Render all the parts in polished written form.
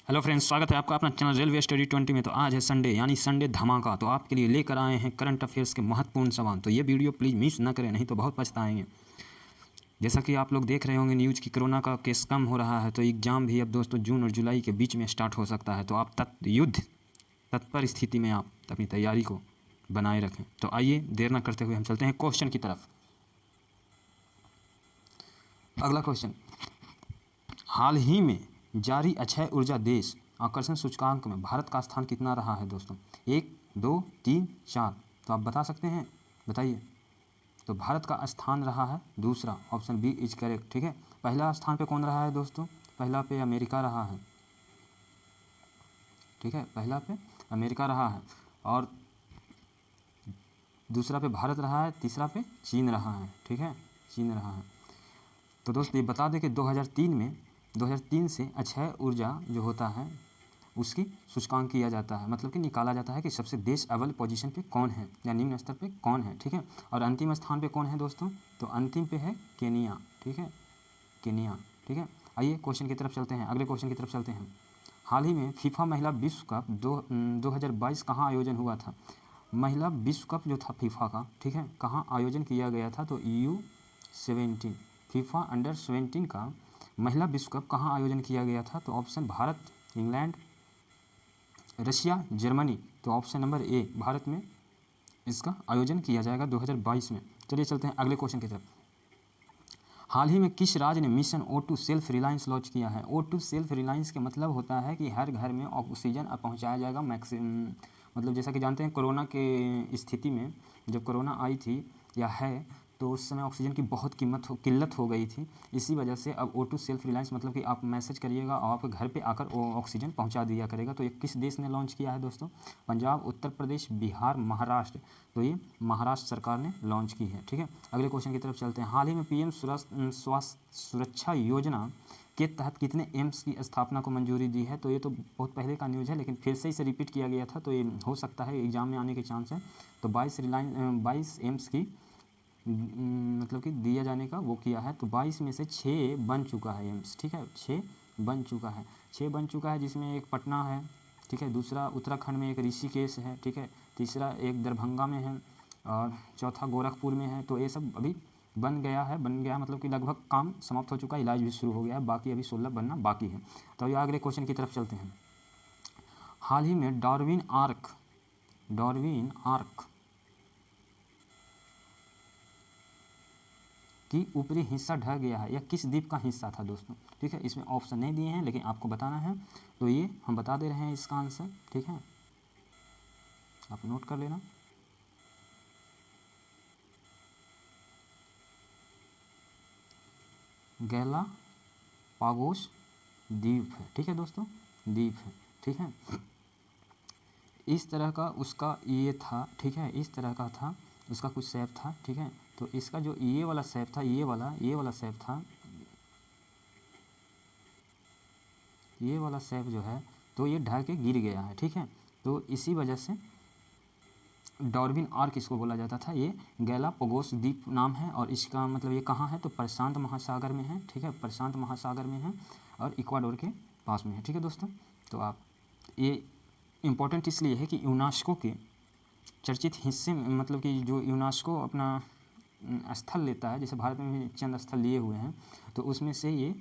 Hello friends, स्वागत है आपका अपना चैनल रेलवे स्टडी 20 में। तो आज है संडे यानी संडे धमाका। तो आपके लिए लेकर आए हैं करंट अफेयर्स के महत्वपूर्ण सवाल। तो ये वीडियो प्लीज़ मिस ना करें, नहीं तो बहुत पछताएंगे। जैसा कि आप लोग देख रहे होंगे न्यूज़ की कोरोना का केस कम हो रहा है, तो एग्ज़ाम भी अब दोस्तों जून और जुलाई के बीच में स्टार्ट हो सकता है। तो आप तत्पर स्थिति में आप अपनी तैयारी को बनाए रखें। तो आइए देर न करते हुए हम चलते हैं क्वेश्चन की तरफ। अगला क्वेश्चन, हाल ही में जारी अक्षय ऊर्जा देश आकर्षण सूचकांक में भारत का स्थान कितना रहा है दोस्तों? 1, 2, 3, 4। तो आप बता सकते हैं, बताइए। तो भारत का स्थान रहा है दूसरा, ऑप्शन बी इज करेक्ट। ठीक है, पहला स्थान पे कौन रहा है दोस्तों? पहला पे अमेरिका रहा है। ठीक है, पहला पे अमेरिका रहा है और दूसरा पे भारत रहा है, तीसरा पे चीन रहा है। ठीक है, चीन रहा है। तो दोस्त ये बता दें कि 2003 से अक्षय ऊर्जा जो होता है उसकी सूचकांक किया जाता है, मतलब कि निकाला जाता है कि सबसे देश अव्वल पोजीशन पे कौन है या निम्न स्तर पे कौन है। ठीक है, और अंतिम स्थान पे कौन है दोस्तों? तो अंतिम पे है केनिया। ठीक है, केनिया। ठीक है, आइए क्वेश्चन की तरफ चलते हैं, अगले क्वेश्चन की तरफ चलते हैं। हाल ही में फीफा महिला विश्व कप 2022 कहाँ आयोजन हुआ था? महिला विश्व कप जो था फीफा का, ठीक है, कहाँ आयोजन किया गया था? तो U17 फीफा अंडर-17 का महिला विश्व कप कहाँ आयोजन किया गया था? तो option Bharat, England, Russia, Germany. तो ऑप्शन नंबर ए भारत में इसका आयोजन किया जाएगा 2022 में। चलिए चलते हैं अगले क्वेश्चन की तरफ। हाल ही में किस राज्य ने mission O2 self reliance launch किया है? O2 सेल्फ रिलायंस के मतलब होता है कि हर घर में ऑक्सीजन पहुंचाया जाएगा मैक्सिमम। मतलब जैसा कि जानते हैं कोरोना के स्थिति में जब कोरोना आई थी या है, तो उस समय ऑक्सीजन की बहुत किल्लत हो गई थी। इसी वजह से अब O2 सेल्फ रिलायंस मतलब कि आप मैसेज करिएगा और आपके घर पे आकर वो ऑक्सीजन पहुंचा दिया करेगा। तो ये किस देश ने लॉन्च किया है दोस्तों? पंजाब, उत्तर प्रदेश, बिहार, महाराष्ट्र। तो ये महाराष्ट्र सरकार ने लॉन्च की है। ठीक है, अगले क्वेश्चन की तरफ चलते हैं। हाल ही में PM स्वास्थ्य सुरक्षा योजना के तहत कितने एम्स की स्थापना को मंजूरी दी है? तो ये तो बहुत पहले का न्यूज़ है, लेकिन फिर से इसे रिपीट किया गया था, तो ये हो सकता है एग्जाम में आने के चांस है। तो 22 एम्स की मतलब कि दिया जाने का वो किया है। तो 22 में से 6 बन चुका है एम्स। ठीक है, 6 बन चुका है, जिसमें एक पटना है। ठीक है, दूसरा उत्तराखंड में एक ऋषिकेश है। ठीक है, तीसरा एक दरभंगा में है और चौथा गोरखपुर में है। तो ये सब अभी बन गया मतलब कि लगभग काम समाप्त हो चुका है, इलाज भी शुरू हो गया है, बाकी अभी 16 बनना बाकी है। तो ये अगले क्वेश्चन की तरफ चलते हैं। हाल ही में डार्विन आर्क कि ऊपरी हिस्सा ढह गया है, यह किस द्वीप का हिस्सा था दोस्तों? ठीक है, इसमें ऑप्शन नहीं दिए हैं लेकिन आपको बताना है, तो ये हम बता दे रहे हैं इसका आंसर। ठीक है, आप नोट कर लेना। गैलापागोस द्वीप है। ठीक है दोस्तों, द्वीप है। ठीक है, इस तरह का उसका ये था। ठीक है, इस तरह का था उसका कुछ शेप था। ठीक है, तो इसका जो ये वाला शेप था, ये वाला शेप था, ये वाला शेप जो है, तो ये ढह के गिर गया है। ठीक है, तो इसी वजह से डार्विन आर्क इसको बोला जाता था। ये गैलापागोस द्वीप नाम है और इसका मतलब ये कहाँ है? तो प्रशांत महासागर में है। ठीक है, प्रशांत महासागर में है और इक्वाडोर के पास में है। ठीक है दोस्तों, तो आप ये इम्पोर्टेंट इसलिए है कि यूनेस्को के चर्चित हिस्से में, मतलब कि जो यूनेस्को अपना स्थल लेता है, जैसे भारत में भी चंद स्थल लिए हुए हैं, तो उसमें से ये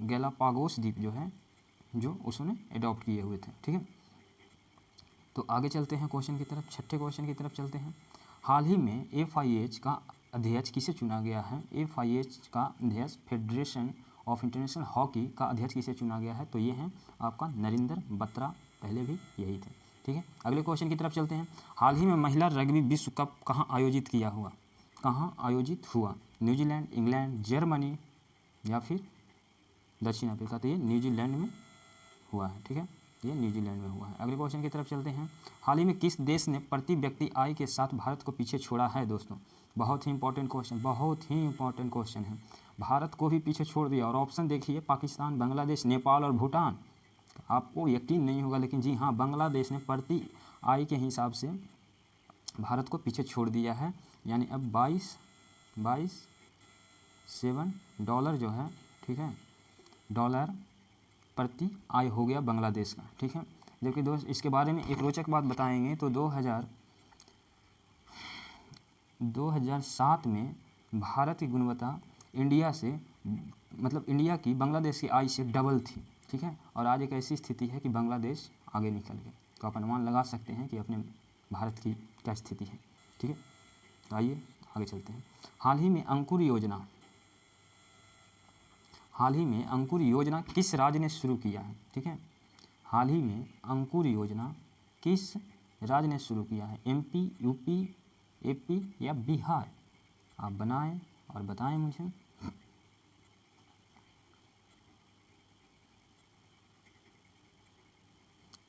गैलापागोस द्वीप जो है, जो उसने अडॉप्ट किए हुए थे। ठीक है, तो आगे चलते हैं क्वेश्चन की तरफ, छठे क्वेश्चन की तरफ चलते हैं। हाल ही में FIH का अध्यक्ष किसे चुना गया है? FIH का अध्यक्ष, फेडरेशन ऑफ इंटरनेशनल हॉकी का अध्यक्ष किसे चुना गया है? तो ये हैं आपका नरेंद्र बत्रा, पहले भी यही थे। ठीक है, अगले क्वेश्चन की तरफ चलते हैं। हाल ही में महिला रग्बी विश्व कप कहाँ आयोजित हुआ? न्यूजीलैंड, इंग्लैंड, जर्मनी या फिर दक्षिण अफ्रीका? तो ये न्यूजीलैंड में हुआ है। ठीक है, ये न्यूजीलैंड में हुआ है। अगले क्वेश्चन की तरफ चलते हैं। हाल ही में किस देश ने प्रति व्यक्ति आय के साथ भारत को पीछे छोड़ा है दोस्तों? बहुत ही इंपॉर्टेंट क्वेश्चन है। भारत को भी पीछे छोड़ दिया और ऑप्शन देखिए, पाकिस्तान, बांग्लादेश, नेपाल और भूटान। आपको यकीन नहीं होगा लेकिन जी हाँ, बांग्लादेश ने प्रति आय के हिसाब से भारत को पीछे छोड़ दिया है। यानी अब 22.7 डॉलर जो है, ठीक है, डॉलर प्रति आय हो गया बांग्लादेश का, ठीक है। जबकि दोस्त इसके बारे में एक रोचक बात बताएंगे तो 2007 में भारत की गुणवत्ता इंडिया से मतलब इंडिया की बांग्लादेश की आय से डबल थी, ठीक है। और आज एक ऐसी स्थिति है कि बांग्लादेश आगे निकल गया, तो आप अनुमान लगा सकते हैं कि अपने भारत की क्या स्थिति है, ठीक है। तो आइए आगे चलते हैं। हाल ही में अंकुर योजना किस राज्य ने शुरू किया है, ठीक है। हाल ही में अंकुर योजना किस राज्य ने शुरू किया है, MP, UP, AP या बिहार? आप बनाएं और बताएं मुझे।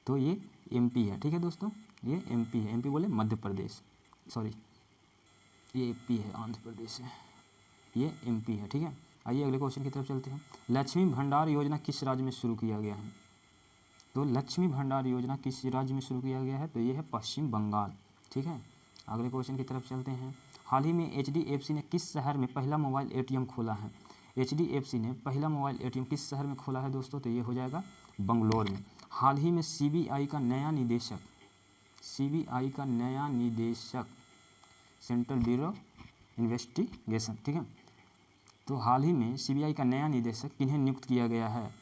तो ये MP है, ठीक है दोस्तों, ये MP है। MP बोले मध्य प्रदेश, सॉरी ये AP है, आंध्र प्रदेश है, ये MP है, ठीक है। आइए अगले क्वेश्चन की तरफ चलते हैं। लक्ष्मी भंडार योजना किस राज्य में शुरू किया गया है? तो लक्ष्मी भंडार योजना किस राज्य में शुरू किया गया है? तो ये है पश्चिम बंगाल, ठीक है। अगले क्वेश्चन की तरफ चलते हैं। हाल ही में HDFC ने किस शहर में पहला मोबाइल ATM खोला है? HDFC ने पहला मोबाइल ATM किस शहर में खोला है दोस्तों? तो ये हो जाएगा बंगलोर में। हाल ही में CBI का नया निदेशक सेंट्रल ब्यूरो इन्वेस्टिगेशन, ठीक है। तो हाल ही में CBI का नया निदेशक किन्हें नियुक्त किया गया है?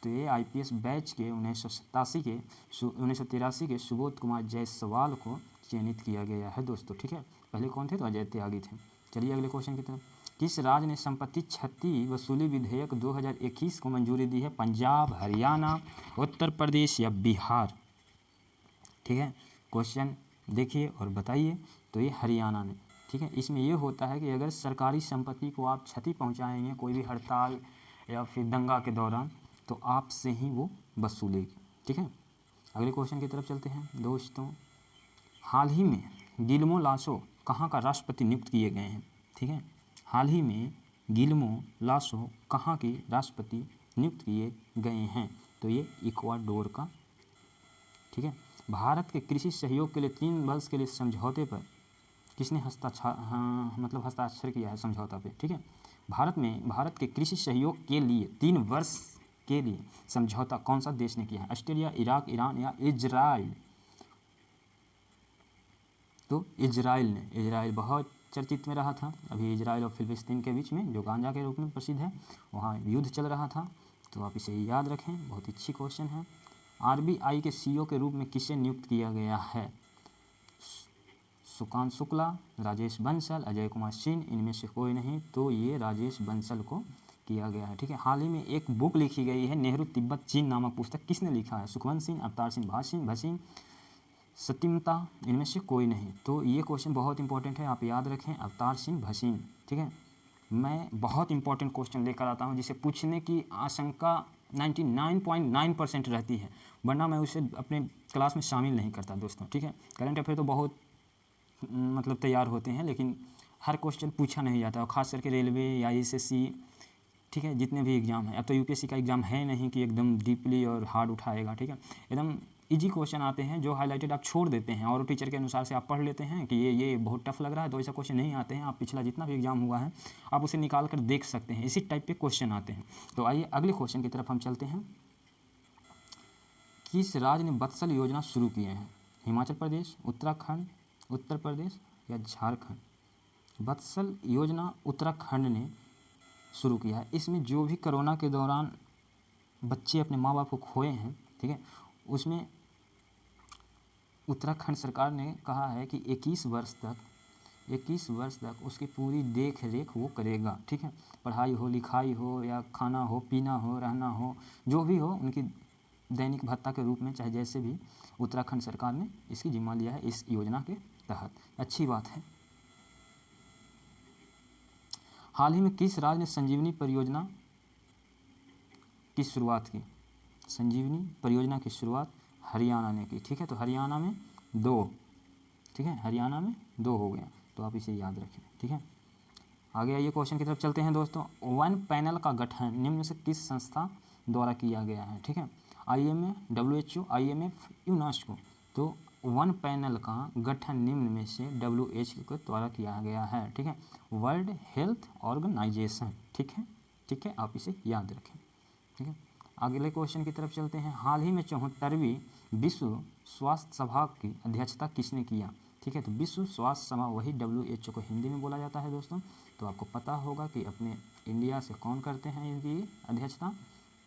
तो ये IPS बैच के 1983 के सुबोध कुमार जायसवाल को चयनित किया गया है दोस्तों, ठीक है। पहले कौन थे? तो अजय त्यागी थे। चलिए अगले क्वेश्चन की तरफ। किस राज्य ने संपत्ति क्षति वसूली विधेयक 2021 को मंजूरी दी है? पंजाब, हरियाणा, उत्तर प्रदेश या बिहार? ठीक है, क्वेश्चन देखिए और बताइए। तो ये हरियाणा ने, ठीक है। इसमें ये होता है कि अगर सरकारी संपत्ति को आप क्षति पहुंचाएंगे कोई भी हड़ताल या फिर दंगा के दौरान, तो आपसे ही वो वसूलेगी, ठीक है। अगले क्वेश्चन की तरफ चलते हैं दोस्तों। हाल ही में गिल्मो लासो कहाँ का राष्ट्रपति नियुक्त किए गए हैं? ठीक है, हाल ही में गिल्मो लासो कहाँ के राष्ट्रपति नियुक्त किए गए हैं? तो ये इक्वाडोर का, ठीक है। भारत के कृषि सहयोग के लिए 3 वर्ष के लिए समझौते पर किसने हस्ताक्षर किया है समझौता पे? ठीक है, भारत के कृषि सहयोग के लिए 3 वर्ष के लिए समझौता कौन सा देश ने किया है? ऑस्ट्रेलिया, इराक, ईरान या इजराइल? तो इजराइल बहुत चर्चित में रहा था अभी, इजराइल और फिलिस्तीन के बीच में, जो गांजा के रूप में प्रसिद्ध है, वहाँ युद्ध चल रहा था। तो आप इसे याद रखें, बहुत अच्छी क्वेश्चन है। RBI के CEO के रूप में किसे नियुक्त किया गया है? सुकांत शुक्ला, राजेश बंसल, अजय कुमार सिंह, इनमें से कोई नहीं। तो ये राजेश बंसल को किया गया है, ठीक है। हाल ही में एक बुक लिखी गई है, नेहरू तिब्बत चीन नामक पुस्तक, किसने लिखा है? सुखवंत सिंह, अवतार सिंह भसीन, सत्यमता, इनमें से कोई नहीं। तो ये क्वेश्चन बहुत इंपॉर्टेंट है, आप याद रखें, अवतार सिंह भसीन, ठीक है। मैं बहुत इंपॉर्टेंट क्वेश्चन लेकर आता हूँ जिसे पूछने की आशंका 99.9% रहती है, वरना मैं उसे अपने क्लास में शामिल नहीं करता दोस्तों, ठीक है। करंट अफेयर तो बहुत मतलब तैयार होते हैं, लेकिन हर क्वेश्चन पूछा नहीं जाता, और ख़ास करके रेलवे या SSC, ठीक है, जितने भी एग्ज़ाम हैं। अब तो UPSC का एग्ज़ाम है नहीं कि एकदम डीपली और हार्ड उठाएगा, ठीक है। एकदम इजी क्वेश्चन आते हैं जो हाईलाइटेड आप छोड़ देते हैं और टीचर के अनुसार से आप पढ़ लेते हैं कि ये बहुत टफ लग रहा है, तो ऐसा क्वेश्चन नहीं आते हैं। आप पिछला जितना भी एग्जाम हुआ है आप उसे निकाल कर देख सकते हैं, इसी टाइप के क्वेश्चन आते हैं। तो आइए अगले क्वेश्चन की तरफ हम चलते हैं। किस राज्य ने वत्सल योजना शुरू किए हैं? हिमाचल प्रदेश, उत्तराखंड, उत्तर प्रदेश या झारखंड? वत्सल योजना उत्तराखंड ने शुरू किया है। इसमें जो भी कोरोना के दौरान बच्चे अपने माँ बाप को खोए हैं, ठीक है, उसमें उत्तराखंड सरकार ने कहा है कि 21 वर्ष तक उसकी पूरी देख रेख वो करेगा, ठीक है। पढ़ाई हो, लिखाई हो, या खाना हो, पीना हो, रहना हो, जो भी हो, उनकी दैनिक भत्ता के रूप में, चाहे जैसे भी, उत्तराखंड सरकार ने इसकी जिम्मा लिया है इस योजना के तहत। अच्छी बात है। हाल ही में किस राज्य ने संजीवनी परियोजना की शुरुआत की? संजीवनी परियोजना की शुरुआत हरियाणा ने की, ठीक है। तो हरियाणा में 2, ठीक है, हरियाणा में 2 हो गया, तो आप इसे याद रखें, ठीक है। आगे आइए क्वेश्चन की तरफ चलते हैं दोस्तों। वन पैनल का गठन निम्न में से किस संस्था द्वारा किया गया है? ठीक है, IMA, WHO, IMF, यूनेस्को। तो वन पैनल का गठन निम्न में से WHO के द्वारा किया गया है, ठीक है, वर्ल्ड हेल्थ ऑर्गेनाइजेशन, ठीक है, आप इसे याद रखें, ठीक है। अगले क्वेश्चन की तरफ चलते हैं। हाल ही में 74वीं विश्व स्वास्थ्य सभा की अध्यक्षता किसने किया? ठीक है, तो विश्व स्वास्थ्य सभा वही WHO को हिंदी में बोला जाता है दोस्तों। तो आपको पता होगा कि अपने इंडिया से कौन करते हैं इनकी अध्यक्षता,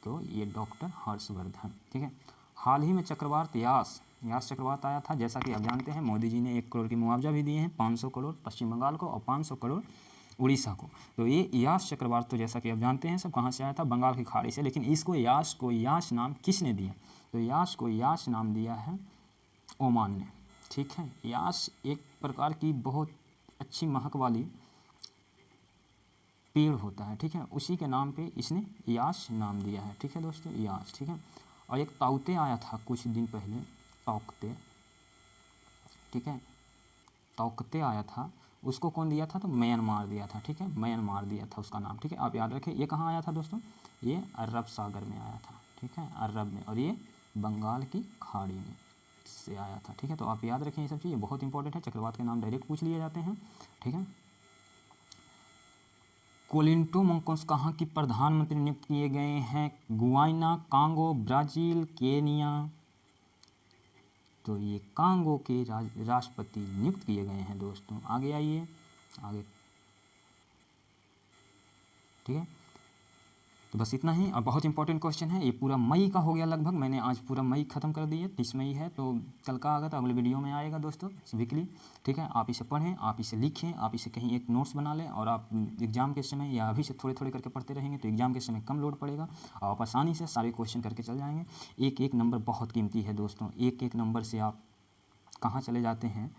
तो ये डॉक्टर हर्षवर्धन। ठीक है, हाल ही में चक्रवात यास चक्रवात आया था, जैसा कि आप जानते हैं मोदी जी ने 1 करोड़ की मुआवजा भी दिए हैं, 500 करोड़ पश्चिम बंगाल को और 500 करोड़ उड़ीसा को। तो ये यास चक्रवात तो जैसा कि आप जानते हैं सब कहाँ से आया था, बंगाल की खाड़ी से। लेकिन इसको यास नाम किसने दिया? तो यास को यास नाम दिया है ओमान ने। ठीक है, यास एक प्रकार की बहुत अच्छी महक वाली पेड़ होता है। ठीक है, उसी के नाम पे इसने यास नाम दिया है। ठीक है दोस्तों, यास। ठीक है, और एक ताउते आया था कुछ दिन पहले, ताउते। ठीक है, ताउते आया था, उसको कौन दिया था? तो म्यांमार दिया था। ठीक है, म्यांमार दिया था उसका नाम। ठीक है, आप याद रखें। ये कहाँ आया था दोस्तों? ये अरब सागर में आया था। ठीक है, अरब में, और ये बंगाल की खाड़ी में से आया था। ठीक है, तो आप याद रखें ये सब चीज़, ये बहुत इंपॉर्टेंट है। चक्रवात के नाम डायरेक्ट पूछ लिए जाते हैं। ठीक है, कोलिंटो मंकोस कहाँ की प्रधानमंत्री नियुक्त किए गए हैं? Guyana, Congo, Brazil, Kenya. तो ये कांगो के राष्ट्रपति नियुक्त किए गए हैं दोस्तों। आगे आइए, आगे। ठीक है, तो बस इतना ही। और बहुत इंपॉर्टेंट क्वेश्चन है, ये पूरा मई का हो गया लगभग, मैंने आज पूरा मई ख़त्म कर दिया। 30 मई है, तो कल का आएगा तो अगले वीडियो में आएगा दोस्तों, वीकली। ठीक है, आप इसे पढ़ें, आप इसे लिखें, आप इसे कहीं एक नोट्स बना लें, और आप एग्जाम के समय या अभी से थोड़े थोड़े करके पढ़ते रहेंगे तो एग्जाम के समय कम लोड पड़ेगा और आप आसानी से सारे क्वेश्चन करके चल जाएंगे। एक एक नंबर बहुत कीमती है दोस्तों, एक एक नंबर से आप कहाँ चले जाते हैं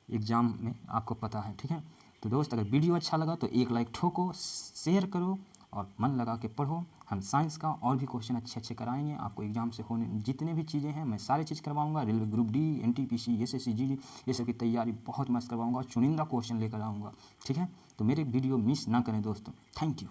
एग्ज़ाम में, आपको पता है। ठीक है, तो दोस्त अगर वीडियो अच्छा लगा तो एक लाइक ठोको, शेयर करो और मन लगा के पढ़ो। हम साइंस का और भी क्वेश्चन अच्छे अच्छे कराएंगे आपको। एग्जाम से होने जितने भी चीज़ें हैं मैं सारी चीज़ करवाऊंगा। Railway group D, NTPC, SSC, GD, ये सब की तैयारी बहुत मस्त करवाऊंगा और चुनिंदा क्वेश्चन लेकर आऊँगा। ठीक है, तो मेरे वीडियो मिस ना करें दोस्तों। Thank you.